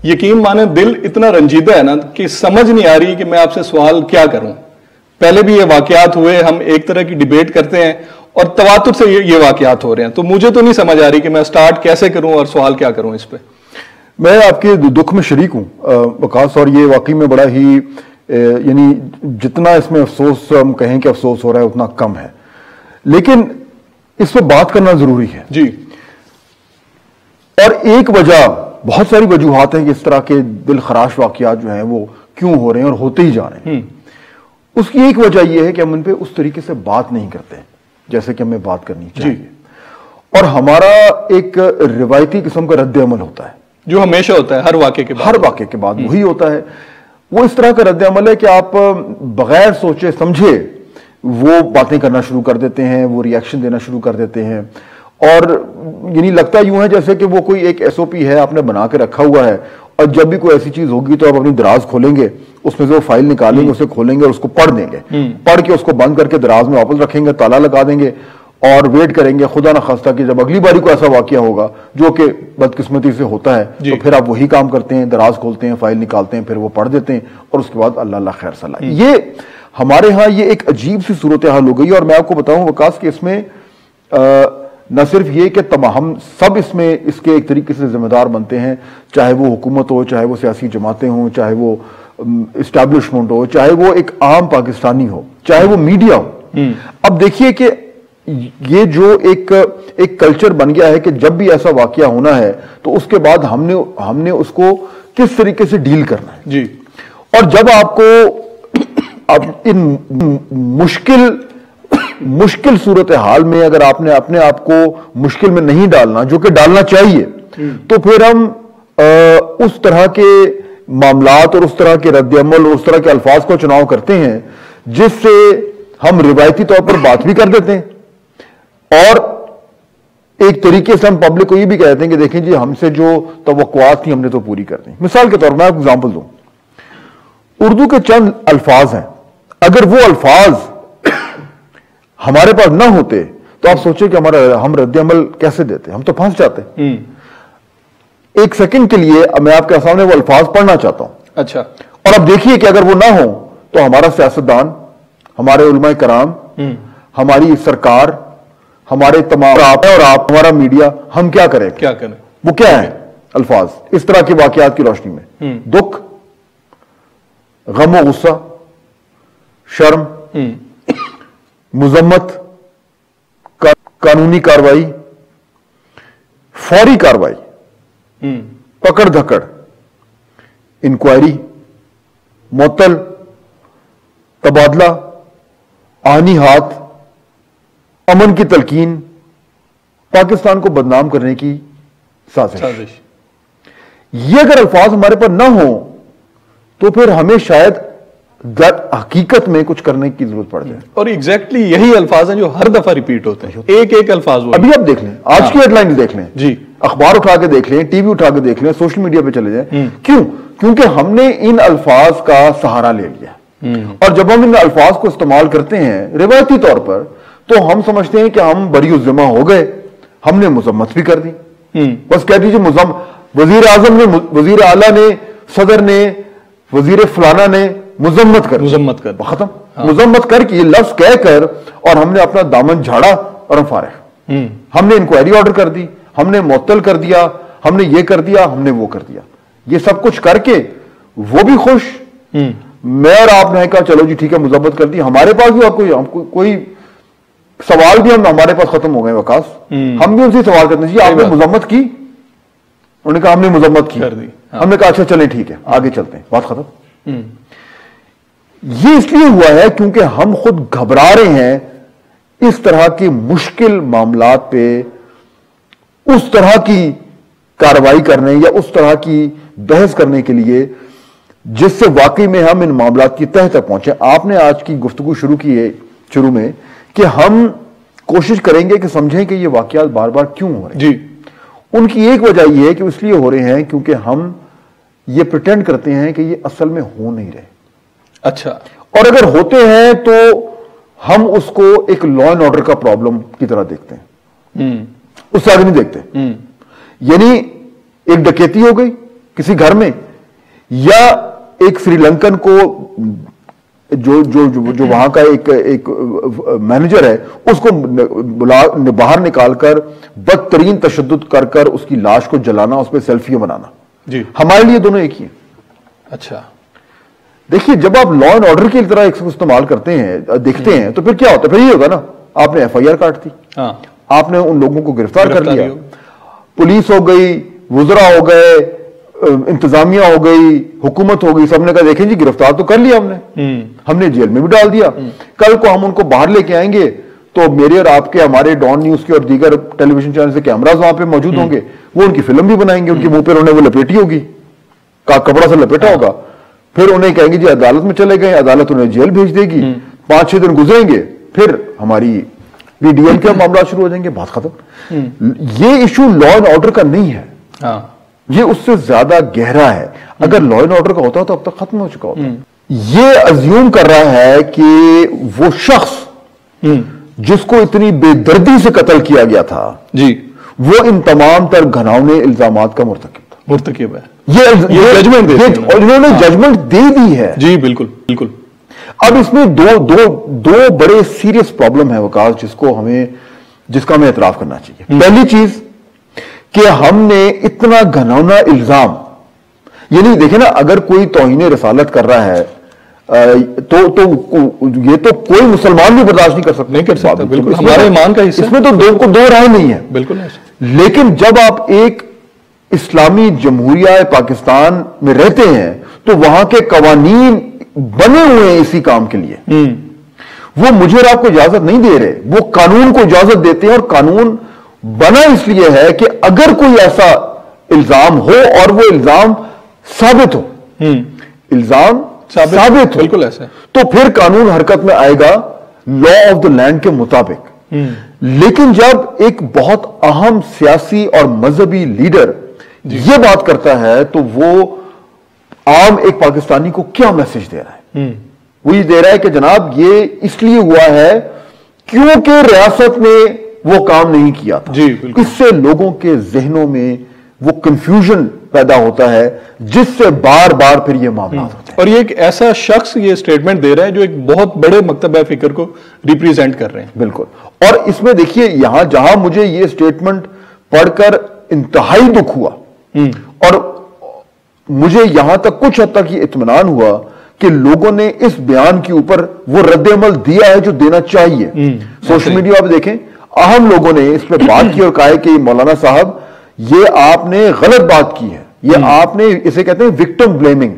یقین مانے دل اتنا رنجیدہ ہے نا کہ سمجھ نہیں آ رہی کہ میں آپ سے سوال کیا کروں. پہلے بھی یہ واقعات ہوئے, ہم ایک طرح کی ڈیبیٹ کرتے ہیں اور تواتر سے یہ واقعات ہو رہے ہیں, تو مجھے تو نہیں سمجھ آ رہی کہ میں سٹارٹ کیسے کروں اور سوال کیا کروں اس پہ. میں آپ کے دکھ میں شریک ہوں وقاص, اور یہ واقعی میں بڑا ہی یعنی جتنا اس میں افسوس ہم کہیں کہ افسوس ہو رہا ہے اتنا کم ہے, لیکن اس پہ بات کرنا ضروری ہے. جی. اور ایک وجہ, بہت ساری وجوہات ہیں کہ اس طرح کے دل خراش واقعات جو ہیں وہ کیوں ہو رہے ہیں اور ہوتے ہی جا رہے ہیں. اس کی ایک وجہ یہ ہے کہ ہم ان پہ اس طریقے سے بات نہیں کرتے جیسے کہ ہمیں بات کرنی چاہیے. اور ہمارا ایک روایتی قسم کا رد عمل ہوتا ہے جو ہمیشہ ہوتا ہے ہر واقعے کے بعد وہی ہوتا ہے. وہ اس طرح کا رد عمل ہے کہ آپ بغیر سوچے سمجھے وہ باتیں کرنا شروع کر دیتے ہیں, وہ ریاکشن دینا شروع کر دیتے ہیں, اور یعنی لگتا یوں ہے جیسے کہ وہ کوئی ایک ایس او پی ہے آپ نے بنا کے رکھا ہوا ہے, اور جب بھی کوئی ایسی چیز ہوگی تو آپ اپنی دراز کھولیں گے, اس میں سے وہ فائل نکالیں گے, اسے کھولیں گے اور اس کو پڑھ دیں گے, پڑھ کے اس کو بند کر کے دراز میں واپس رکھیں گے, تالا لگا دیں گے اور ویٹ کریں گے خدا نخواستہ کہ جب اگلی باری کو ایسا واقعہ ہوگا جو کہ بدقسمتی سے ہوتا ہے تو پھر آپ وہی کام کرتے ہیں, دراز کھولتے ہیں, فائل نکالتے ہیں, پھر وہ پڑھ دیتے ہیں اور اس کے بعد اللہ اللہ خیر صلاح. یہ ہمارے ہاں یہ ایک عجیب سی صورتحال ہو گئی. اور میں آپ کو بتاؤں وقاص کہ اس میں نہ صرف یہ کہ ہم سب اس میں اس کے ایک طریقے سے ذمہ دار بنتے ہیں, چاہے وہ حکومت ہو, چاہے وہ سیاسی جماعتیں ہوں, چاہے وہ اسٹیبلشمنٹ ہو, چاہے وہ ایک عام پاکستانی ہو, چاہے وہ میڈیا ہو. اب دیکھیے کہ یہ جو ایک کلچر بن گیا ہے کہ جب بھی ایسا واقعہ ہونا ہے تو اس کے بعد ہم نے اس کو کس طریقے سے ڈیل کرنا ہے. جی. اور جب آپ کو ان مشکل صورتحال میں اگر آپ نے اپنے آپ کو مشکل میں نہیں ڈالنا, جو کہ ڈالنا چاہیے, تو پھر ہم اس طرح کے معاملات اور اس طرح کے رد عمل اور اس طرح کے الفاظ کو چناؤ کرتے ہیں جس سے ہم روایتی طور پر بات بھی کر دیتے ہیں اور ایک طریقے سے ہم پبلک کو یہ بھی کہتے ہیں کہ دیکھیں جی ہم سے جو توقعات تھیں ہم نے تو پوری کر دی. مثال کے طور پر میں آپ کو ایگزامپل دوں, اردو کے چند الفاظ ہیں, اگر وہ الفاظ ہمارے پاس نہ ہوتے تو آپ سوچیں کہ ہم رد عمل کیسے دیتے, ہم تو پھنس جاتے. ایک سیکنڈ کے لیے میں آپ کے سامنے وہ الفاظ پڑھنا چاہتا ہوں. اچھا. اور اب دیکھیے کہ اگر وہ نہ ہو تو ہمارا سیاستدان, ہمارے علماء کرام, ہماری سرکار, ہمارے تمام اور آپ ہمارا میڈیا, ہم کیا کریں؟ وہ کیا ہیں الفاظ اس طرح کے واقعات کی روشنی میں؟ دکھ, غم و غصہ, شرم, مذمت, قانونی کاروائی, فوری کاروائی, پکڑ دھکڑ, انکوائری, معطل, تبادلہ, آہنی ہاتھ, امن کی تلقین, پاکستان کو بدنام کرنے کی سازش. یہ اگر الفاظ ہمارے پر نہ ہوں تو پھر ہمیں شاید حقیقت میں کچھ کرنے کی ضرورت پڑ جائے. اور ایگزیکٹلی یہی الفاظ ہیں جو ہر دفعہ ریپیٹ ہوتے ہیں, ایک الفاظ. ابھی آپ دیکھ لیں, آج کی ہیڈ لائن دیکھ لیں, جی, اخبار اٹھا کے دیکھ لیں, ٹی وی اٹھا کے دیکھ لیں, سوشل میڈیا پہ چلے جائیں. کیونکہ ہم نے ان الفاظ کا سہارا لے لیا, اور جب ہم ان الفاظ کو استعمال کرتے ہیں روایتی طور پر تو ہم سمجھتے ہیں کہ ہم بری الذمہ ہو گئے, ہم نے مذمت بھی کر دی. بس کہہ دیجیے وزیر اعظم نے, وزیر اعلیٰ نے, صدر نے, وزیر فلانا نے مذمت کر ختم. مذمت کر کے یہ لفظ کہہ کر اور ہم نے اپنا دامن جھاڑا اور ہم فارغ. ہم نے انکوائری آرڈر کر دی, ہم نے معطل کر دیا, ہم نے یہ کر دیا, ہم نے وہ کر دیا. یہ سب کچھ کر کے وہ بھی خوش, میں اور آپ نے کہا چلو جی ٹھیک ہے مذمت کر دی. ہمارے پاس بھی کوئی سوال بھی ہمارے پاس ختم ہو گئے وقاص. ہم بھی ان سے سوال کرتے ہیں جی آپ نے مذمت کی, انہوں نے کہا ہم نے مذمت کی, ہم نے کہا اچھا چلیں ٹھیک ہے آگے چلتے ہیں, بات ختم. یہ اس لیے ہوا ہے کیونکہ ہم خود گھبرا رہے ہیں اس طرح کے مشکل معاملات پہ اس طرح کی کارروائی کرنے یا اس طرح کی بحث کرنے کے لیے جس سے واقعی میں ہم ان معاملات کی تہ تک پہنچے. آپ نے آج کی گفتگو شروع کی ہے شروع میں کہ ہم کوشش کریں گے کہ سمجھیں کہ یہ واقعات بار بار کیوں ہو رہے ہیں. جی. ان کی ایک وجہ یہ ہے کہ اس لیے ہو رہے ہیں کیونکہ ہم یہ پریٹینڈ کرتے ہیں کہ یہ اصل میں ہو نہیں رہے. اچھا. اور اگر ہوتے ہیں تو ہم اس کو ایک لا اینڈ آرڈر کا پرابلم کی طرح دیکھتے ہیں, اس سے آگے نہیں دیکھتے. یعنی ایک ڈکیتی ہو گئی, کسی گھر میں, یا ایک سری لنکن کو جو وہاں کا ایک مینیجر ہے اس کو باہر نکال کر بدترین تشدد کر کر اس کی لاش کو جلانا, اس پہ سیلفیاں بنانا, جی ہمارے لیے دونوں ایک ہی ہیں. اچھا دیکھیے جب آپ لا اینڈ آرڈر کی طرح ایک استعمال کرتے ہیں, دیکھتے ہیں, تو پھر کیا ہوتا ہے؟ پھر یہ ہوگا نا, آپ نے ایف آئی آر کاٹ دی, آپ نے ان لوگوں کو گرفتار کر لیا, پولیس ہو گئی, وزراء ہو گئے, انتظامیہ ہو گئی, حکومت ہو گئی, سب نے کہا دیکھیں جی گرفتار تو کر لیا ہم نے جیل میں بھی ڈال دیا, کل کو ہم ان کو باہر لے کے آئیں گے تو میرے اور آپ کے, ہمارے ڈان نیوز کے اور دیگر ٹیلی ویژن چینل سے کیمراز وہاں پہ موجود ہوں گے, وہ ان کی فلم بھی بنائیں گے, ان کے منہ پہ انہوں نے وہ لپیٹی ہوگی, کپڑا سے لپیٹا ہوگا, پھر انہیں کہیں گے جی عدالت میں چلے گئے, عدالت انہیں جیل بھیج دے گی, 5-6 دن گزریں گے, پھر ہماری پی ڈی ایم کے معاملات شروع ہو جائیں گے, بات ختم. یہ ایشو لا اینڈ آرڈر کا نہیں ہے, یہ اس سے زیادہ گہرا ہے. اگر لا اینڈ آرڈر کا ہوتا تو اب تک ختم ہو چکا ہوتا. یہ ازیوم کر رہا ہے کہ وہ شخص جس کو اتنی بے دردی سے قتل کیا گیا تھا, جی وہ ان تمام تر گھناؤنے الزامات کا مرتکب ہے. یہ ججمنٹ انہوں نے ججمنٹ دے دی ہے. جی بالکل بالکل. اب اس میں دو بڑے سیریس پرابلم ہے وقاص, جس کا ہمیں اعتراف کرنا چاہیے. پہلی چیز کہ ہم نے اتنا گھناؤنا الزام, یعنی دیکھیں نا, اگر کوئی توہین رسالت کر رہا ہے تو یہ تو کوئی مسلمان بھی برداشت نہیں کر سکتا. بالکل ہمارے ایمان کا حصہ, اس میں تو دو رائے نہیں ہے. بالکل. لیکن جب آپ ایک اسلامی جمہوریہ پاکستان میں رہتے ہیں تو وہاں کے قوانین بنے ہوئے ہیں اسی کام کے لیے, وہ مجھے اور آپ کو اجازت نہیں دے رہے, وہ قانون کو اجازت دیتے ہیں, اور قانون بنا اس لیے ہے کہ اگر کوئی ایسا الزام ہو اور وہ الزام ثابت ہو, الزام ثابت ہو, بالکل ایسا, تو پھر قانون حرکت میں آئے گا لا آف دا لینڈ کے مطابق. لیکن جب ایک بہت اہم سیاسی اور مذہبی لیڈر یہ بات کرتا ہے تو وہ عام ایک پاکستانی کو کیا میسج دے رہا ہے؟ وہ یہ دے رہا ہے کہ جناب یہ اس لیے ہوا ہے کیونکہ ریاست نے وہ کام نہیں کیا تھا. اس سے لوگوں کے ذہنوں میں وہ کنفیوژن پیدا ہوتا ہے, جس سے بار بار پھر یہ معاملات ہوتے ہیں. اور یہ ایک ایسا شخص یہ سٹیٹمنٹ دے رہا ہے جو ایک بہت بڑے مکتبہ فکر کو ریپریزنٹ کر رہے ہیں. بالکل. اور اس میں دیکھیے یہاں جہاں مجھے یہ سٹیٹمنٹ پڑھ کر انتہائی دکھ ہوا, اور مجھے یہاں تک کچھ حد تک یہ اطمینان ہوا کہ لوگوں نے اس بیان کے اوپر وہ رد عمل دیا ہے جو دینا چاہیے. سوشل میڈیا پہ دیکھیں, اہم لوگوں نے اس پہ بات کی اور کہا ہے کہ مولانا صاحب یہ آپ نے غلط بات کی ہے, یہ آپ نے, اسے کہتے ہیں وکٹم بلیمنگ,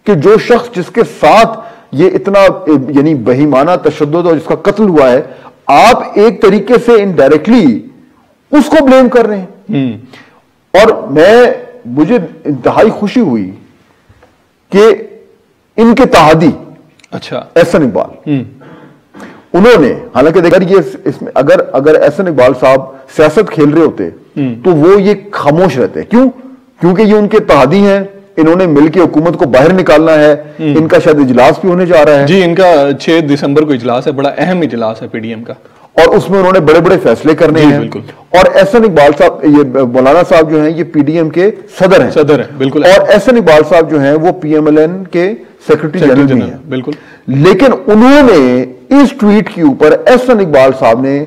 کہ جو شخص جس کے ساتھ یہ اتنا یعنی بہیمانہ تشدد اور جس کا قتل ہوا ہے, آپ ایک طریقے سے انڈائریکٹلی اس کو بلیم کر رہے ہیں. اور مجھے انتہائی خوشی ہوئی کہ ان کے تحادی احسن اقبال, انہوں نے, حالانکہ دیکھا یہ اس میں اگر احسن اقبال صاحب سیاست کھیل رہے ہوتے تو وہ یہ خاموش رہتے. کیونکہ یہ ان کے تحادی ہیں, انہوں نے مل کے حکومت کو باہر نکالنا ہے. ان کا شاید اجلاس بھی ہونے جا رہا ہے. جی ان کا 6 دسمبر کو اجلاس ہے, بڑا اہم اجلاس ہے پی ڈی ایم کا, اور اس میں انہوں نے بڑے بڑے فیصلے کرنے ہیں. اور احسن اقبال صاحب, یہ مولانا صاحب جو ہیں یہ پی ڈی ایم کے صدر ہیں. بالکل. اور احسن اقبال صاحب جو ہیں وہ پی ایم ایل این کے سیکرٹری جنرل بھی ہیں. بالکل. لیکن انہوں نے اس ٹویٹ کے اوپر احسن اقبال صاحب نے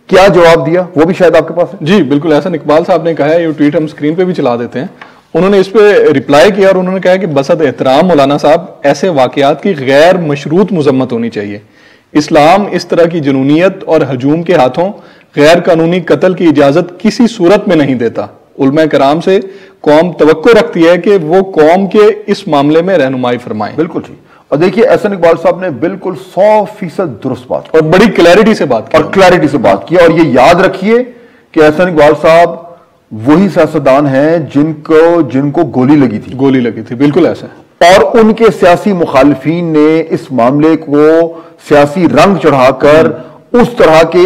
کیا جواب دیا, وہ بھی شاید آپ کے پاس ہے. جی بالکل. احسن اقبال صاحب نے کہا ہے, یہ ٹویٹ ہم اسکرین پہ بھی چلا دیتے ہیں, انہوں نے اس پہ ریپلائی کیا اور انہوں نے کہا کہ بسط احترام مولانا صاحب, ایسے واقعات کی غیر مشروط مذمت ہونی چاہیے. اسلام اس طرح کی جنونیت اور ہجوم کے ہاتھوں غیر قانونی قتل کی اجازت کسی صورت میں نہیں دیتا. علماء کرام سے قوم توقع رکھتی ہے کہ وہ قوم کے اس معاملے میں رہنمائی فرمائیں. بالکل ٹھیک. اور دیکھیے احسن اقبال صاحب نے بالکل 100% درست بات کی اور بڑی کلیئرٹی سے بات کی, اور یہ یاد رکھیے کہ احسن اقبال صاحب وہی سیاستدان ہیں جن کو گولی لگی تھی. بالکل ایسا. اور ان کے سیاسی مخالفین نے اس معاملے کو سیاسی رنگ چڑھا کر اس طرح کے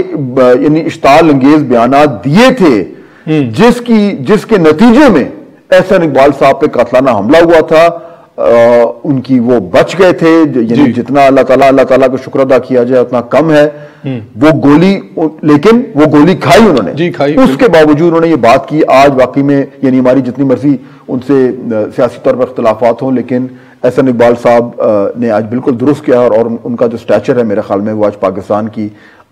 یعنی اشتعال انگیز بیانات دیے تھے جس کے نتیجے میں احسن اقبال صاحب پہ قاتلانہ حملہ ہوا تھا. ان کی وہ بچ گئے تھے، یعنی جتنا اللہ تعالیٰ کو شکر ادا کیا جائے اتنا کم ہے. وہ گولی، لیکن وہ گولی کھائی انہوں نے، اس کے باوجود انہوں نے یہ بات کی. آج واقعی میں یعنی ہماری جتنی مرضی ان سے سیاسی طور پر اختلافات ہوں، لیکن احسن اقبال صاحب نے آج بالکل درست کیا، اور ان کا جو سٹیچر ہے میرے خیال میں وہ آج پاکستان کی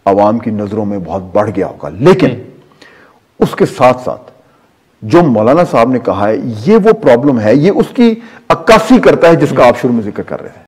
عوام کی نظروں میں بہت بڑھ گیا ہوگا. لیکن اس کے ساتھ ساتھ جو مولانا صاحب نے کہا ہے، یہ وہ پرابلم ہے، یہ اس کی عکاسی کرتا ہے جس کا آپ شروع میں ذکر کر رہے تھے.